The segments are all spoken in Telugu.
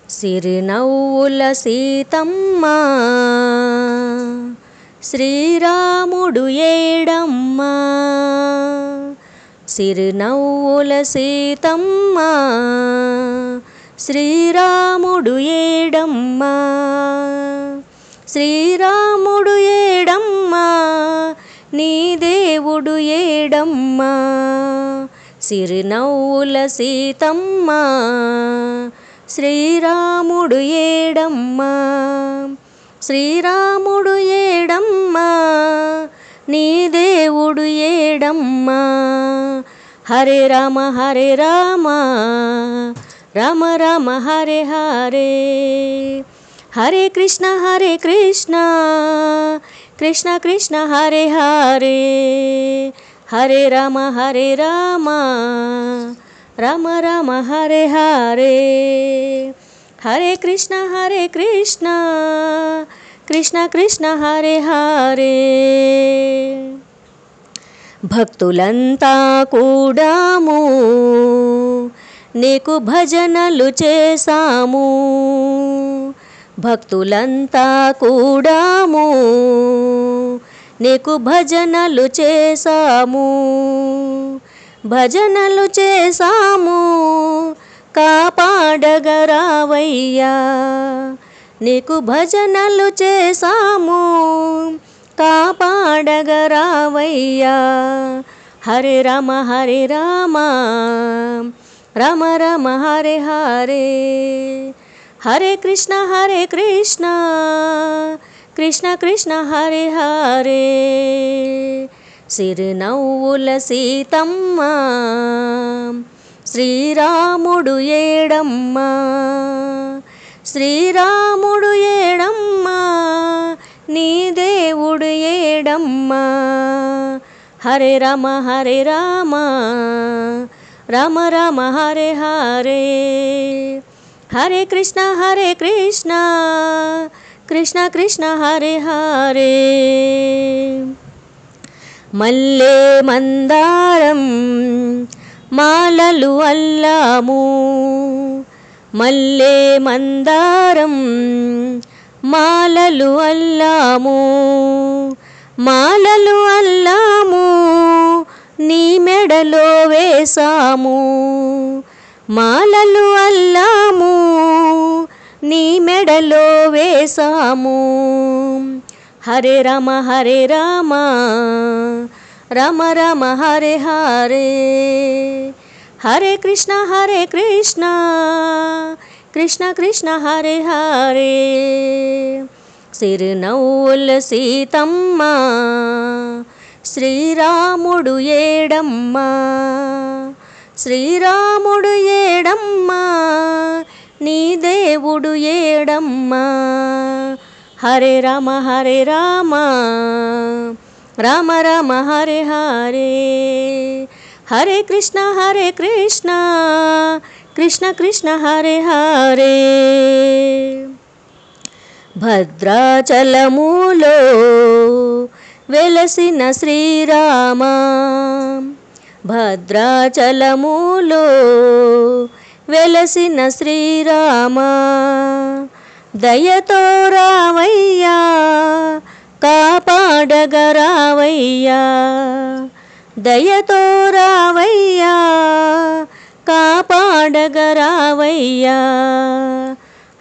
సిరినవ్వుల సీతమ్మ శ్రీరాముడు ఏడమ్మ. సిరినవ్వుల సీతమ్మ శ్రీరాముడు ఏడమ్మ. శ్రీరాముడు ఏడమ్మ నీ దేవుడు ఏడమ్మ. సిరినవ్వుల సీతమ్మ శ్రీరాముడు ఏడమ్మ. శ్రీరాముడు ఏడమ్మ నీ దేవుడు ఏడమ్మ. హరే రామ హరే రామ రామ రామ హరే హరే. హరే కృష్ణ కృష్ణ కృష్ణ హరే హరే. హరే రామ రామ రామ హరే హరే. హరే కృష్ణ కృష్ణ కృష్ణ హరే హరే. భక్తులంతా కూడాము నీకు భజనలు చేసాము. భక్తులంతా కూడాము నీకు భజనలు చేసాము. భజనలు చేసాము కాపాడగరావయ్యా. నీకు భజనలు చేసాము కాపాడగరావయ్యా. హరే రామ రామ రామ హరే హరే. హరే కృష్ణ కృష్ణ కృష్ణ హరే హరే. సిరినవ్వుల సీతమ్మ శ్రీరాముడు ఏడమ్మ. శ్రీరాముడు ఏడమ్మ నీ దేవుడు ఏడమ్మ. హరే రామ రామ రామ హరే హరే. హరే కృష్ణ కృష్ణ కృష్ణ హరే హరే. మల్లె మందారం మాలలు అల్లాము. మల్లె మందారం మాలలు అల్లాము. మాలలు అల్లాము నీ మెడలో వేసాము. మాలలు అల్లాము నీ మెడలో వేసాము. హరే రామ రామ రామ హరే హరే. హరే కృష్ణ కృష్ణ కృష్ణ హరే హరే. సిరినవ్వుల సీతమ్మ శ్రీరాముడు ఏడమ్మ. శ్రీరాముడు ఏడమ్మ నీ దేవుడు ఏడమ్మ. హరే రామ రామ రామ హరే హరే. హరే కృష్ణ కృష్ణ కృష్ణ హరే హరే. భద్రాచలములో వెలసిన శ్రీరామ. భద్రాచలములో వెలసిన శ్రీరామ. దయతో రావయ్యా కాపాడగరావయ్యా. దయతో రావయ్యా కాపాడగరావయ్యా.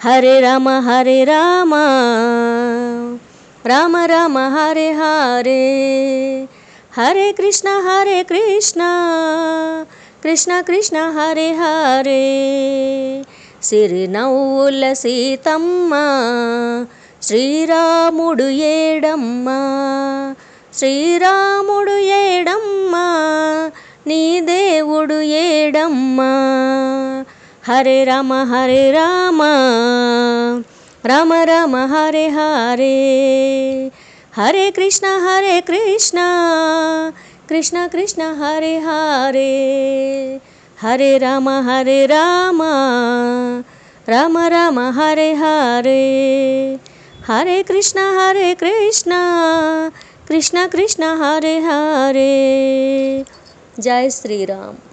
హరే రామ రామ రామ హరే హరే. హరే కృష్ణ కృష్ణ కృష్ణ హరే హరే. సిరినవ్వుల సీతమ్మ శ్రీరాముడు ఏడమ్మ. శ్రీరాముడు ఏడమ్మ నీ దేవుడు ఏడమ్మ. హరే రామ రామ రామ హరే హరే. హరే కృష్ణ కృష్ణ కృష్ణ హరే హరే. హరే రామ రామ రామ హరే హరే. హరే కృష్ణ కృష్ణ కృష్ణ హరే హరే. జై శ్రీరామ్.